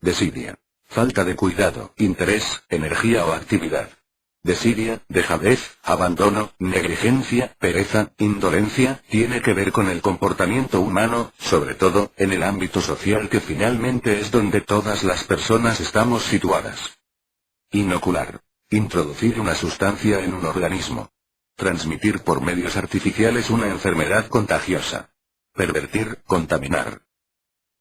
Desidia. Falta de cuidado, interés, energía o actividad. Desidia, dejadez, abandono, negligencia, pereza, indolencia, tiene que ver con el comportamiento humano, sobre todo, en el ámbito social que finalmente es donde todas las personas estamos situadas. Inocular. Introducir una sustancia en un organismo. Transmitir por medios artificiales una enfermedad contagiosa. Pervertir, contaminar.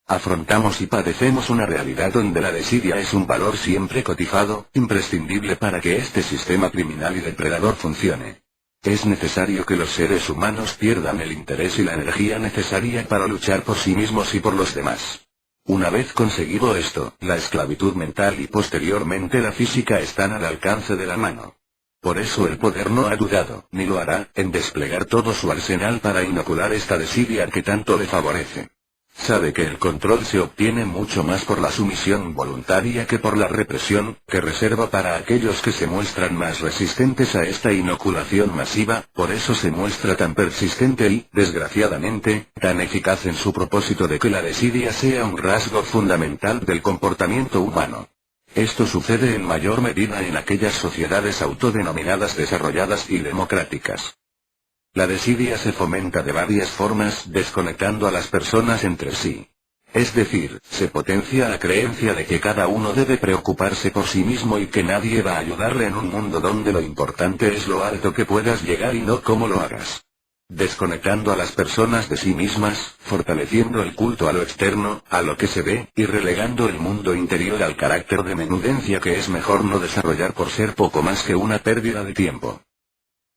Afrontamos y padecemos una realidad donde la desidia es un valor siempre cotizado, imprescindible para que este sistema criminal y depredador funcione. Es necesario que los seres humanos pierdan el interés y la energía necesaria para luchar por sí mismos y por los demás. Una vez conseguido esto, la esclavitud mental y posteriormente la física están al alcance de la mano. Por eso el poder no ha dudado, ni lo hará, en desplegar todo su arsenal para inocular esta desidia que tanto le favorece. Sabe que el control se obtiene mucho más por la sumisión voluntaria que por la represión, que reserva para aquellos que se muestran más resistentes a esta inoculación masiva, por eso se muestra tan persistente y, desgraciadamente, tan eficaz en su propósito de que la desidia sea un rasgo fundamental del comportamiento humano. Esto sucede en mayor medida en aquellas sociedades autodenominadas desarrolladas y democráticas. La desidia se fomenta de varias formas, desconectando a las personas entre sí. Es decir, se potencia la creencia de que cada uno debe preocuparse por sí mismo y que nadie va a ayudarle en un mundo donde lo importante es lo alto que puedas llegar y no cómo lo hagas. Desconectando a las personas de sí mismas, fortaleciendo el culto a lo externo, a lo que se ve, y relegando el mundo interior al carácter de menudencia que es mejor no desarrollar por ser poco más que una pérdida de tiempo.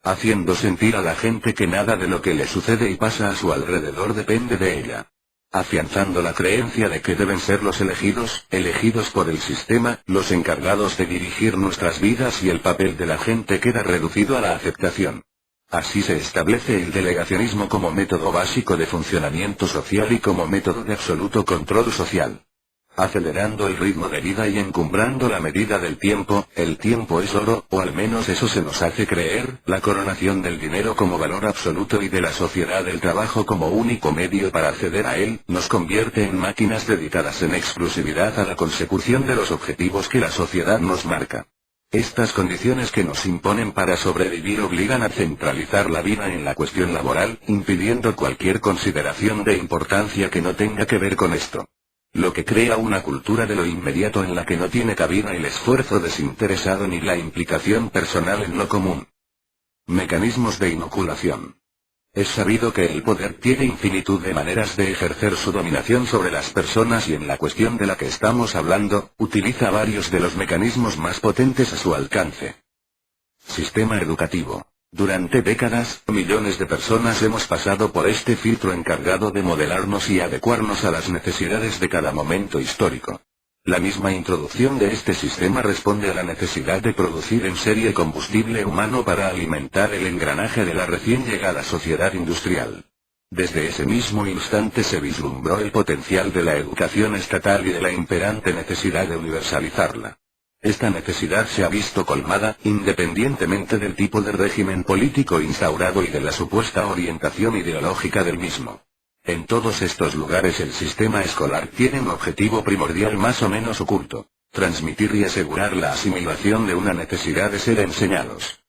Haciendo sentir a la gente que nada de lo que le sucede y pasa a su alrededor depende de ella. Afianzando la creencia de que deben ser los elegidos por el sistema, los encargados de dirigir nuestras vidas y el papel de la gente queda reducido a la aceptación. Así se establece el delegacionismo como método básico de funcionamiento social y como método de absoluto control social. Acelerando el ritmo de vida y encumbrando la medida del tiempo, el tiempo es oro, o al menos eso se nos hace creer, la coronación del dinero como valor absoluto y de la sociedad del trabajo como único medio para acceder a él, nos convierte en máquinas dedicadas en exclusividad a la consecución de los objetivos que la sociedad nos marca. Estas condiciones que nos imponen para sobrevivir obligan a centralizar la vida en la cuestión laboral, impidiendo cualquier consideración de importancia que no tenga que ver con esto. Lo que crea una cultura de lo inmediato en la que no tiene cabida el esfuerzo desinteresado ni la implicación personal en lo común. Mecanismos de inoculación. Es sabido que el poder tiene infinitud de maneras de ejercer su dominación sobre las personas y en la cuestión de la que estamos hablando, utiliza varios de los mecanismos más potentes a su alcance. Sistema educativo. Durante décadas, millones de personas hemos pasado por este filtro encargado de modelarnos y adecuarnos a las necesidades de cada momento histórico. La misma introducción de este sistema responde a la necesidad de producir en serie combustible humano para alimentar el engranaje de la recién llegada sociedad industrial. Desde ese mismo instante se vislumbró el potencial de la educación estatal y de la imperante necesidad de universalizarla. Esta necesidad se ha visto colmada, independientemente del tipo de régimen político instaurado y de la supuesta orientación ideológica del mismo. En todos estos lugares el sistema escolar tiene un objetivo primordial más o menos oculto: transmitir y asegurar la asimilación de una necesidad de ser enseñados.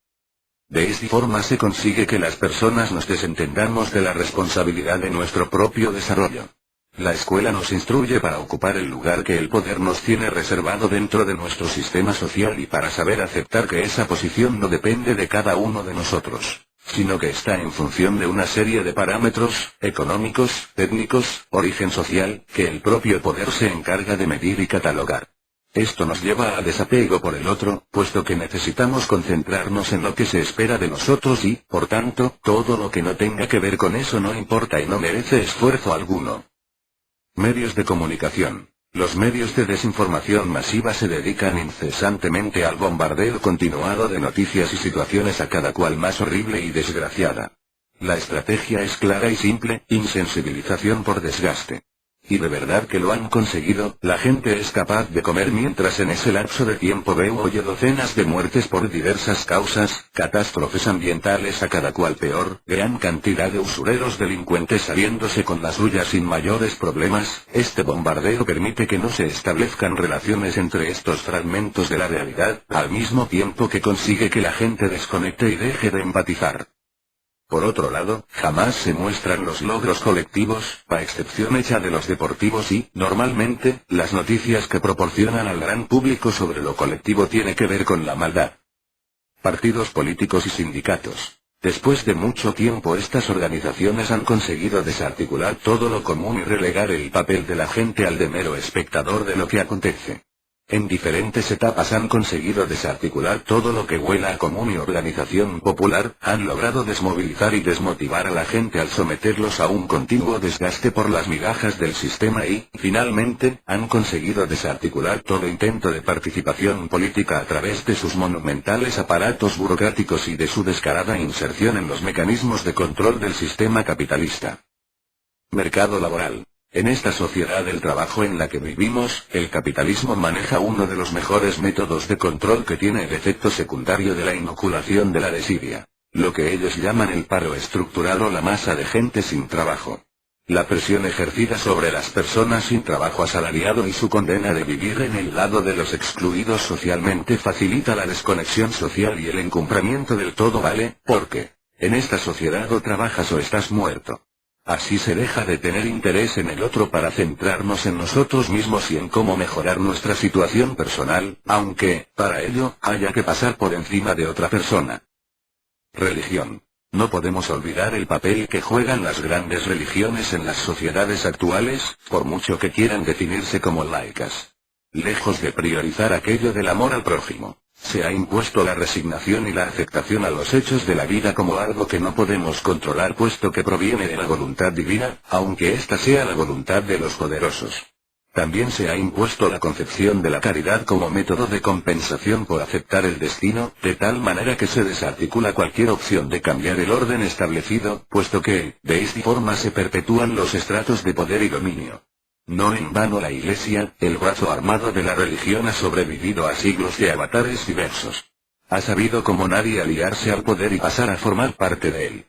De esta forma se consigue que las personas nos desentendamos de la responsabilidad de nuestro propio desarrollo. La escuela nos instruye para ocupar el lugar que el poder nos tiene reservado dentro de nuestro sistema social y para saber aceptar que esa posición no depende de cada uno de nosotros, sino que está en función de una serie de parámetros, económicos, étnicos, origen social, que el propio poder se encarga de medir y catalogar. Esto nos lleva a desapego por el otro, puesto que necesitamos concentrarnos en lo que se espera de nosotros y, por tanto, todo lo que no tenga que ver con eso no importa y no merece esfuerzo alguno. Medios de comunicación. Los medios de desinformación masiva se dedican incesantemente al bombardeo continuado de noticias y situaciones a cada cual más horrible y desgraciada. La estrategia es clara y simple: insensibilización por desgaste. Y de verdad que lo han conseguido, la gente es capaz de comer mientras en ese lapso de tiempo ve o oye docenas de muertes por diversas causas, catástrofes ambientales a cada cual peor, gran cantidad de usureros delincuentes saliéndose con la suya sin mayores problemas. Este bombardeo permite que no se establezcan relaciones entre estos fragmentos de la realidad, al mismo tiempo que consigue que la gente desconecte y deje de empatizar. Por otro lado, jamás se muestran los logros colectivos, a excepción hecha de los deportivos y, normalmente, las noticias que proporcionan al gran público sobre lo colectivo tiene que ver con la maldad. Partidos políticos y sindicatos. Después de mucho tiempo estas organizaciones han conseguido desarticular todo lo común y relegar el papel de la gente al de mero espectador de lo que acontece. En diferentes etapas han conseguido desarticular todo lo que huela a común y organización popular, han logrado desmovilizar y desmotivar a la gente al someterlos a un continuo desgaste por las migajas del sistema y, finalmente, han conseguido desarticular todo intento de participación política a través de sus monumentales aparatos burocráticos y de su descarada inserción en los mecanismos de control del sistema capitalista. Mercado laboral. En esta sociedad del trabajo en la que vivimos, el capitalismo maneja uno de los mejores métodos de control que tiene el efecto secundario de la inoculación de la desidia. Lo que ellos llaman el paro estructural o la masa de gente sin trabajo. La presión ejercida sobre las personas sin trabajo asalariado y su condena de vivir en el lado de los excluidos socialmente facilita la desconexión social y el encumbramiento del todo vale, porque, en esta sociedad o trabajas o estás muerto. Así se deja de tener interés en el otro para centrarnos en nosotros mismos y en cómo mejorar nuestra situación personal, aunque, para ello, haya que pasar por encima de otra persona. Religión. No podemos olvidar el papel que juegan las grandes religiones en las sociedades actuales, por mucho que quieran definirse como laicas. Lejos de priorizar aquello del amor al prójimo, se ha impuesto la resignación y la aceptación a los hechos de la vida como algo que no podemos controlar puesto que proviene de la voluntad divina, aunque ésta sea la voluntad de los poderosos. También se ha impuesto la concepción de la caridad como método de compensación por aceptar el destino, de tal manera que se desarticula cualquier opción de cambiar el orden establecido, puesto que, de esta forma se perpetúan los estratos de poder y dominio. No en vano la Iglesia, el brazo armado de la religión, ha sobrevivido a siglos de avatares diversos. Ha sabido como nadie aliarse al poder y pasar a formar parte de él.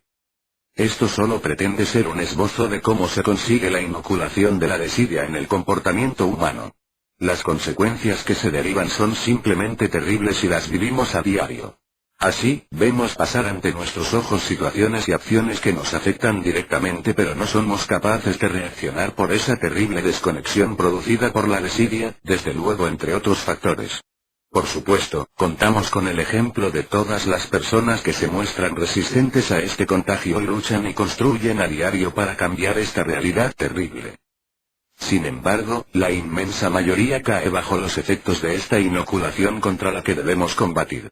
Esto solo pretende ser un esbozo de cómo se consigue la inoculación de la desidia en el comportamiento humano. Las consecuencias que se derivan son simplemente terribles y las vivimos a diario. Así, vemos pasar ante nuestros ojos situaciones y acciones que nos afectan directamente pero no somos capaces de reaccionar por esa terrible desconexión producida por la desidia, desde luego entre otros factores. Por supuesto, contamos con el ejemplo de todas las personas que se muestran resistentes a este contagio y luchan y construyen a diario para cambiar esta realidad terrible. Sin embargo, la inmensa mayoría cae bajo los efectos de esta inoculación contra la que debemos combatir.